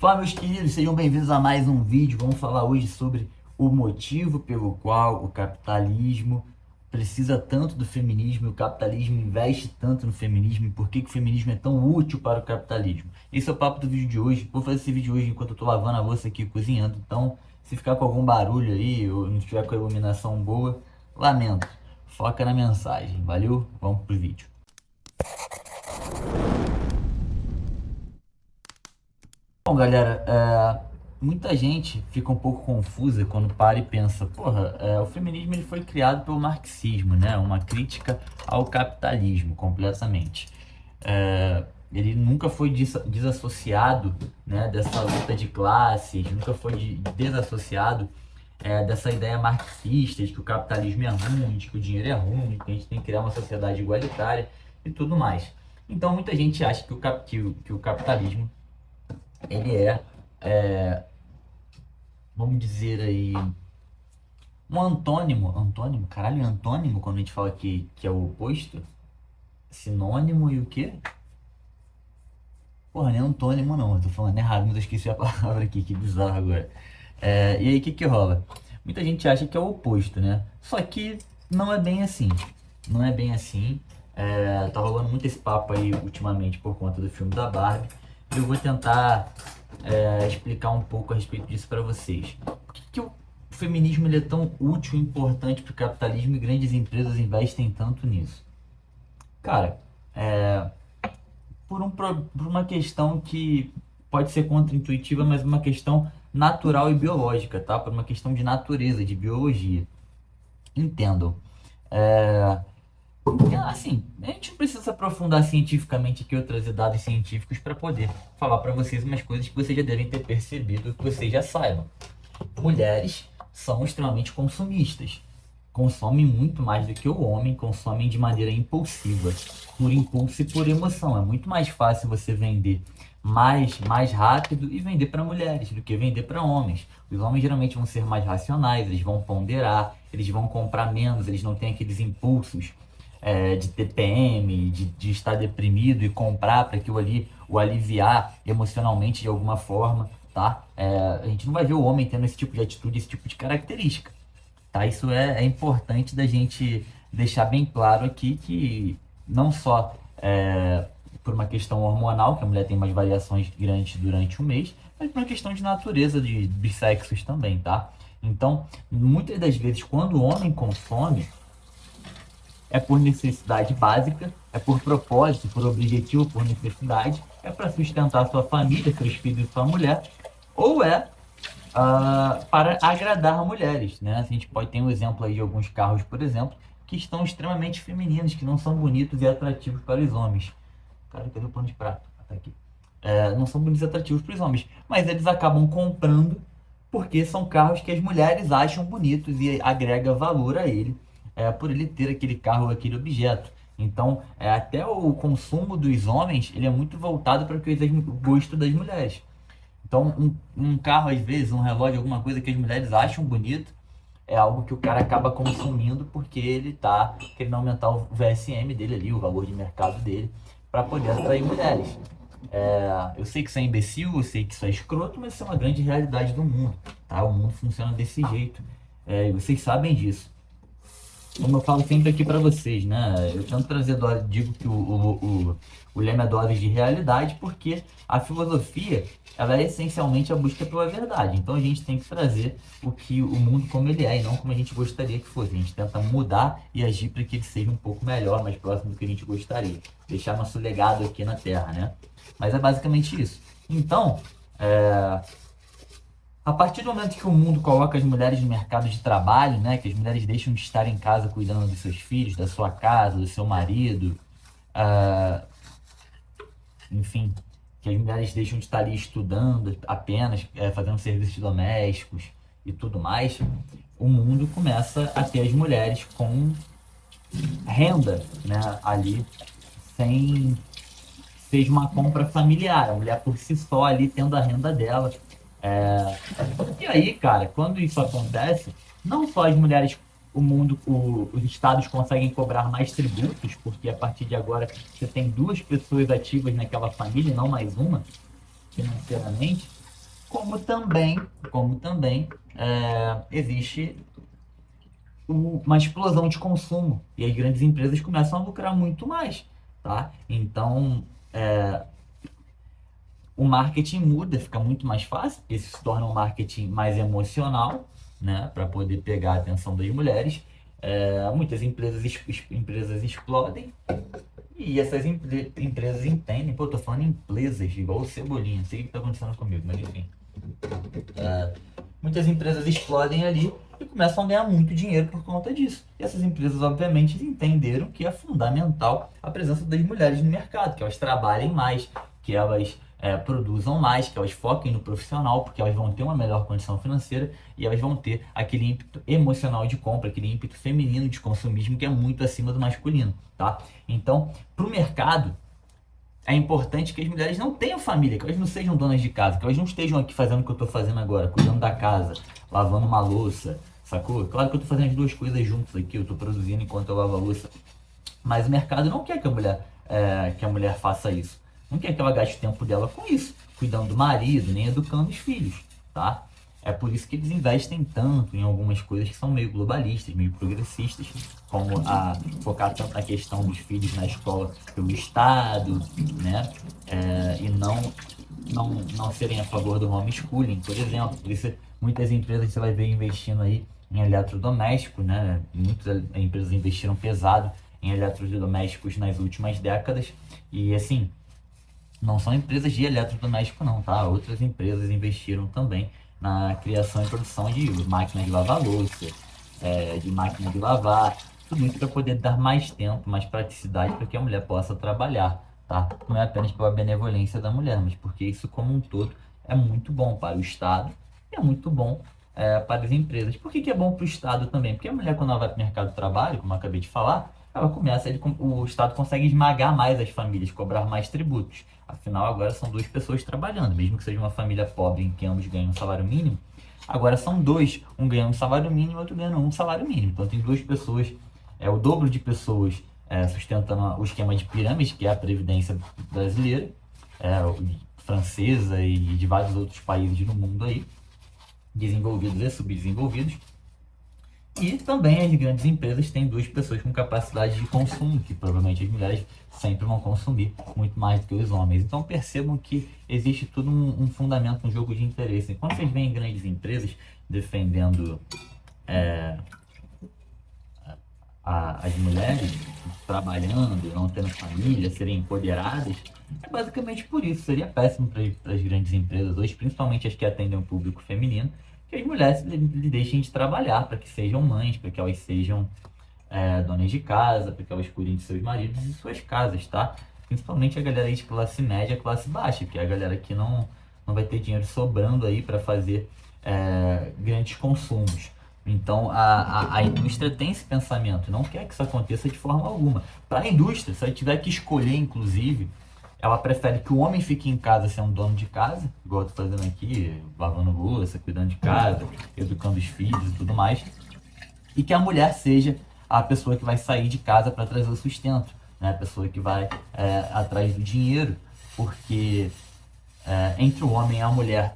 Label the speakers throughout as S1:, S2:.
S1: Fala, meus queridos, sejam bem-vindos a mais um vídeo. Vamos falar hoje sobre o motivo pelo qual o capitalismo precisa tanto do feminismo e o capitalismo investe tanto no feminismo e por que o feminismo é tão útil para o capitalismo. Esse é o papo do vídeo de hoje. Vou fazer esse vídeo hoje enquanto eu tô lavando a louça aqui cozinhando, então se ficar com algum barulho aí ou não estiver com a iluminação boa, lamento. Foca na mensagem, valeu? Vamos pro vídeo. Bom, galera, muita gente fica um pouco confusa quando para e pensa, porra, o feminismo ele foi criado pelo marxismo, né? Uma crítica ao capitalismo, completamente. Ele nunca foi desassociado, né, dessa luta de classes, nunca foi desassociado dessa ideia marxista de que o capitalismo é ruim, de que o dinheiro é ruim, que a gente tem que criar uma sociedade igualitária e tudo mais. Então, muita gente acha que o capitalismo ele vamos dizer aí, um antônimo, caralho, antônimo, quando a gente fala que é o oposto, sinônimo e o quê? Porra, nem antônimo não, eu tô falando errado, mas eu esqueci a palavra aqui, que bizarro agora. E aí, o que que rola? Muita gente acha que é o oposto, né? Só que não é bem assim, não é bem assim. Tá rolando muito esse papo aí ultimamente por conta do filme da Barbie. Eu vou tentar explicar um pouco a respeito disso para vocês. Por que o feminismo ele é tão útil e importante para o capitalismo e grandes empresas investem tanto nisso? Cara, por uma questão que pode ser contraintuitiva, mas uma questão natural e biológica, tá? Por uma questão de natureza, de biologia. Entendam. Assim, a gente não precisa se aprofundar cientificamente aqui ou trazer dados científicos para poder falar para vocês umas coisas que vocês já devem ter percebido, que vocês já saibam. Mulheres são extremamente consumistas. Consomem muito mais do que o homem, consomem de maneira impulsiva, por impulso e por emoção. É muito mais fácil você vender mais rápido e vender para mulheres do que vender para homens. Os homens geralmente vão ser mais racionais, eles vão ponderar, eles vão comprar menos, eles não têm aqueles impulsos de TPM, de estar deprimido e comprar para aquilo ali o aliviar emocionalmente de alguma forma, tá? A gente não vai ver o homem tendo esse tipo de atitude, esse tipo de característica, tá? Isso é importante da gente deixar bem claro aqui que não só por uma questão hormonal, que a mulher tem umas variações grandes durante o mês, mas por uma questão de natureza dos sexos também, tá? Então, muitas das vezes, quando o homem consome, é por necessidade básica, é por propósito, por objetivo, por necessidade, é para sustentar sua família, seus filhos e sua mulher, ou para agradar mulheres, né? A gente pode ter um exemplo aí de alguns carros, por exemplo, que estão extremamente femininos, que não são bonitos e atrativos para os homens. Cara, cadê o pano de prato? Tá aqui. Não são bonitos e atrativos para os homens, mas eles acabam comprando porque são carros que as mulheres acham bonitos e agrega valor a ele, por ele ter aquele carro ou aquele objeto. Então, até o consumo dos homens, ele é muito voltado para o gosto das mulheres. Então, um carro, às vezes, um relógio, alguma coisa que as mulheres acham bonito, é algo que o cara acaba consumindo porque ele tá querendo aumentar o VSM dele ali, o valor de mercado dele, para poder atrair mulheres. Eu sei que isso é imbecil, eu sei que isso é escroto, mas isso é uma grande realidade do mundo, tá? O mundo funciona desse jeito, e vocês sabem disso. Como eu falo sempre aqui para vocês, né? Eu tento trazer, digo que o lema é doses de realidade, porque a filosofia, ela é essencialmente a busca pela verdade. Então a gente tem que trazer o mundo como ele é e não como a gente gostaria que fosse. A gente tenta mudar e agir para que ele seja um pouco melhor, mais próximo do que a gente gostaria. Deixar nosso legado aqui na Terra, né? Mas é basicamente isso. Então, a partir do momento que o mundo coloca as mulheres no mercado de trabalho, né, que as mulheres deixam de estar em casa cuidando dos seus filhos, da sua casa, do seu marido, ah, enfim, que as mulheres deixam de estar ali estudando apenas, fazendo serviços domésticos e tudo mais, o mundo começa a ter as mulheres com renda, né, ali, sem seja uma compra familiar, a mulher por si só ali tendo a renda dela. É, E aí, cara, quando isso acontece, não só as mulheres, os estados conseguem cobrar mais tributos, porque a partir de agora você tem duas pessoas ativas naquela família, não mais uma, financeiramente, Como também existe uma explosão de consumo e as grandes empresas começam a lucrar muito mais, tá? Então, o marketing muda, fica muito mais fácil, porque isso se torna um marketing mais emocional, né, para poder pegar a atenção das mulheres. Muitas empresas explodem e essas empresas entendem. Pô, eu tô falando em empresas, igual o Cebolinha, não sei o que tá acontecendo comigo, mas enfim. Muitas empresas explodem ali e começam a ganhar muito dinheiro por conta disso. E essas empresas, obviamente, entenderam que é fundamental a presença das mulheres no mercado, que elas trabalhem mais, que elas produzam mais, que elas foquem no profissional, porque elas vão ter uma melhor condição financeira e elas vão ter aquele ímpeto emocional de compra, aquele ímpeto feminino de consumismo que é muito acima do masculino, tá? Então, para o mercado, é importante que as mulheres não tenham família, que elas não sejam donas de casa, que elas não estejam aqui fazendo o que eu estou fazendo agora, cuidando da casa, lavando uma louça, sacou? Claro que eu estou fazendo as duas coisas juntas aqui, eu estou produzindo enquanto eu lavo a louça, mas o mercado não quer que a mulher faça isso. Não quer que ela gaste o tempo dela com isso, cuidando do marido, nem educando os filhos, tá? É por isso que eles investem tanto em algumas coisas que são meio globalistas, meio progressistas, como focar tanto na questão dos filhos na escola pelo Estado, né? E não serem a favor do homeschooling, por exemplo. Por isso, muitas empresas você vai ver investindo aí em eletrodoméstico, né? Muitas empresas investiram pesado em eletrodomésticos nas últimas décadas. E assim, não são empresas de eletrodoméstico não, tá? Outras empresas investiram também na criação e produção de máquinas de lavar louça, de máquina de lavar, tudo isso para poder dar mais tempo, mais praticidade para que a mulher possa trabalhar, tá? Não é apenas pela benevolência da mulher, mas porque isso como um todo é muito bom para o Estado e é muito bom para as empresas. Por que que é bom para o Estado também? Porque a mulher, quando ela vai para o mercado de trabalho, como eu acabei de falar, o Estado consegue esmagar mais as famílias, cobrar mais tributos. Afinal, agora são duas pessoas trabalhando, mesmo que seja uma família pobre em que ambos ganham um salário mínimo, agora são dois, um ganhando um salário mínimo e outro ganhando um salário mínimo. Então tem duas pessoas, o dobro de pessoas sustentando o esquema de pirâmide, que é a Previdência brasileira, francesa e de vários outros países no mundo aí, desenvolvidos e subdesenvolvidos. E também as grandes empresas têm duas pessoas com capacidade de consumo, que provavelmente as mulheres sempre vão consumir muito mais do que os homens. Então percebam que existe tudo um fundamento, um jogo de interesse. Quando vocês veem grandes empresas defendendo as mulheres trabalhando, não tendo família, serem empoderadas, é basicamente por isso. Seria péssimo para as grandes empresas hoje, principalmente as que atendem o público feminino, que as mulheres lhe deixem de trabalhar, para que sejam mães, para que elas sejam donas de casa, para que elas cuidem de seus maridos e suas casas, tá? Principalmente a galera aí de classe média, classe baixa, que é a galera que não vai ter dinheiro sobrando aí para fazer grandes consumos. Então a indústria tem esse pensamento, não quer que isso aconteça de forma alguma. Para a indústria, se ela tiver que escolher, inclusive, ela prefere que o homem fique em casa sendo dono de casa, igual eu tô fazendo aqui, lavando louça, cuidando de casa, educando os filhos e tudo mais, e que a mulher seja a pessoa que vai sair de casa para trazer o sustento, né? A pessoa que vai atrás do dinheiro, porque entre o homem e a mulher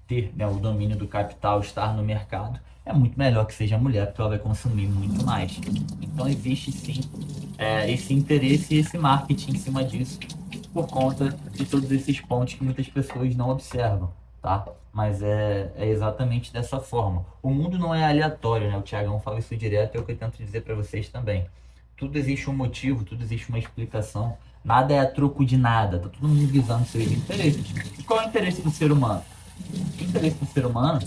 S1: ter, né, o domínio do capital, estar no mercado, é muito melhor que seja a mulher, porque ela vai consumir muito mais. Então existe sim esse interesse e esse marketing em cima disso, por conta de todos esses pontos que muitas pessoas não observam, tá? Mas é exatamente dessa forma. O mundo não é aleatório, né? O Thiagão fala isso direto, é o que eu tento dizer para vocês também. Tudo existe um motivo, tudo existe uma explicação. Nada é a troco de nada, tá todo mundo visando seus interesses. E qual é o interesse do ser humano? O interesse do ser humano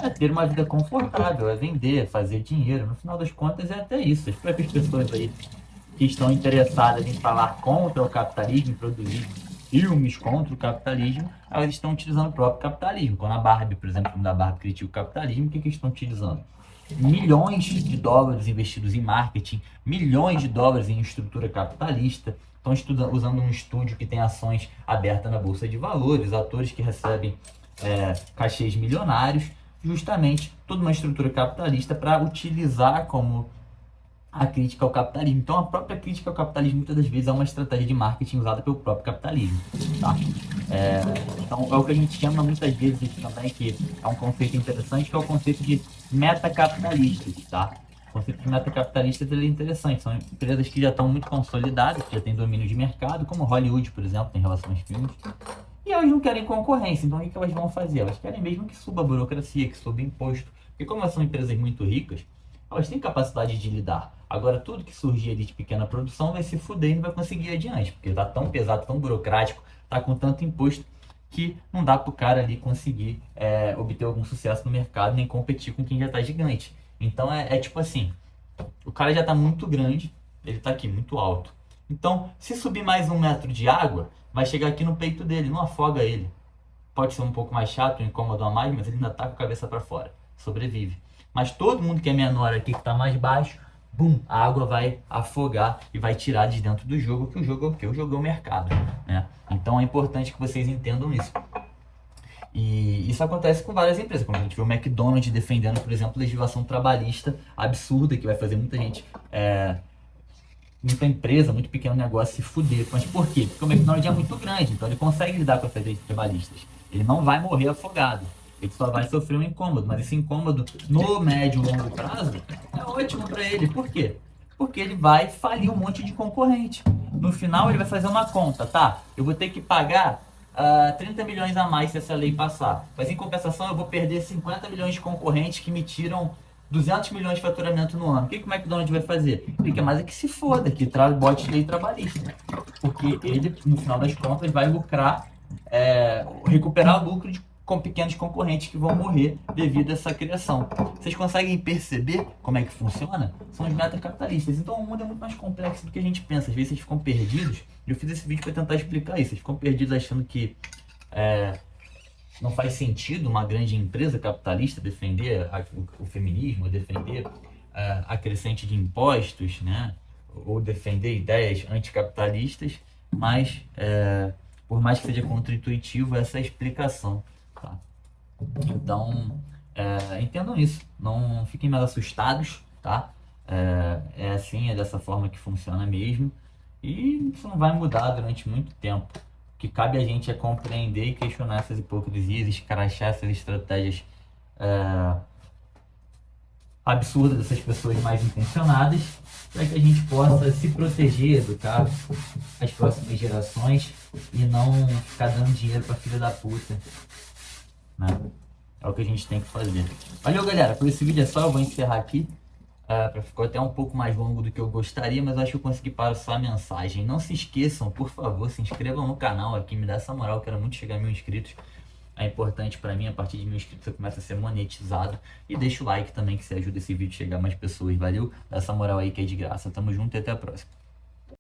S1: é ter uma vida confortável, é vender, fazer dinheiro. No final das contas, é até isso. As próprias pessoas aí que estão interessadas em falar contra o capitalismo, em produzir filmes contra o capitalismo, elas estão utilizando o próprio capitalismo. Quando a Barbie, por exemplo, o filme da Barbie critica o capitalismo, o que eles estão utilizando? Milhões de dólares investidos em marketing, milhões de dólares em estrutura capitalista, estão usando um estúdio que tem ações abertas na Bolsa de Valores, atores que recebem cachês milionários, justamente toda uma estrutura capitalista para utilizar como a crítica ao capitalismo. Então a própria crítica ao capitalismo muitas das vezes é uma estratégia de marketing usada pelo próprio capitalismo, tá? Então, é o que a gente chama muitas vezes aqui também, que é um conceito interessante, que é o conceito de metacapitalistas, tá? O conceito de metacapitalistas ele é interessante, são empresas que já estão muito consolidadas, que já têm domínio de mercado, como Hollywood, por exemplo, em relação aos filmes, e elas não querem concorrência, então o que que elas vão fazer? Elas querem mesmo que suba a burocracia, que suba imposto, porque como elas são empresas muito ricas, elas têm capacidade de lidar. Agora, tudo que surgir ali de pequena produção vai se fuder e não vai conseguir ir adiante, porque tá tão pesado, tão burocrático, tá com tanto imposto que não dá pro cara ali conseguir obter algum sucesso no mercado, nem competir com quem já tá gigante. Então é tipo assim, o cara já tá muito grande, ele tá aqui muito alto. Então, se subir mais 1 metro de água, vai chegar aqui no peito dele, não afoga ele. Pode ser um pouco mais chato, um incômodo a mais, mas ele ainda tá com a cabeça para fora, sobrevive. Mas todo mundo que é menor aqui, que tá mais baixo, bum, a água vai afogar e vai tirar de dentro do jogo, que o jogo é o quê? O jogo é o mercado, né? Então é importante que vocês entendam isso. E isso acontece com várias empresas, como a gente vê o McDonald's defendendo, por exemplo, legislação trabalhista absurda, que vai fazer muita gente, muita empresa, muito pequeno negócio se fuder. Mas por quê? Porque o McDonald's é muito grande, então ele consegue lidar com essas leis trabalhistas. Ele não vai morrer afogado. Ele só vai sofrer um incômodo, mas esse incômodo no médio e longo prazo é ótimo para ele. Por quê? Porque ele vai falir um monte de concorrente. No final ele vai fazer uma conta, tá? Eu vou ter que pagar 30 milhões a mais se essa lei passar. Mas em compensação eu vou perder 50 milhões de concorrentes que me tiram 200 milhões de faturamento no ano. O que o McDonald's vai fazer? Ele quer mais é que se foda, que bote lei trabalhista. Porque ele, no final das contas, vai lucrar, recuperar lucro com pequenos concorrentes que vão morrer devido a essa criação. Vocês conseguem perceber como é que funciona? São os metacapitalistas. Então o mundo é muito mais complexo do que a gente pensa. Às vezes vocês ficam perdidos. Eu fiz esse vídeo para tentar explicar isso. Vocês ficam perdidos achando que não faz sentido uma grande empresa capitalista defender o feminismo, defender a crescente de impostos, né? Ou defender ideias anticapitalistas, mas por mais que seja contra-intuitivo, essa é a explicação. Tá? Então, entendam isso, não fiquem mais assustados, tá? É assim, é dessa forma que funciona mesmo, e isso não vai mudar durante muito tempo. O que cabe a gente é compreender e questionar essas hipocrisias, escrachar essas estratégias absurdas dessas pessoas mais intencionadas, para que a gente possa se proteger, educar as próximas gerações e não ficar dando dinheiro para filha da puta, né? É o que a gente tem que fazer. Valeu, galera. Por esse vídeo é só. Eu vou encerrar aqui. Ficou até um pouco mais longo do que eu gostaria, mas acho que eu consegui passar a mensagem. Não se esqueçam, por favor, se inscrevam no canal aqui. Me dá essa moral. Eu quero muito chegar a 1000 inscritos. É importante para mim. A partir de 1000 inscritos você começa a ser monetizado. E deixa o like também, que você ajuda esse vídeo a chegar a mais pessoas. Valeu? Dá essa moral aí que é de graça. Tamo junto e até a próxima.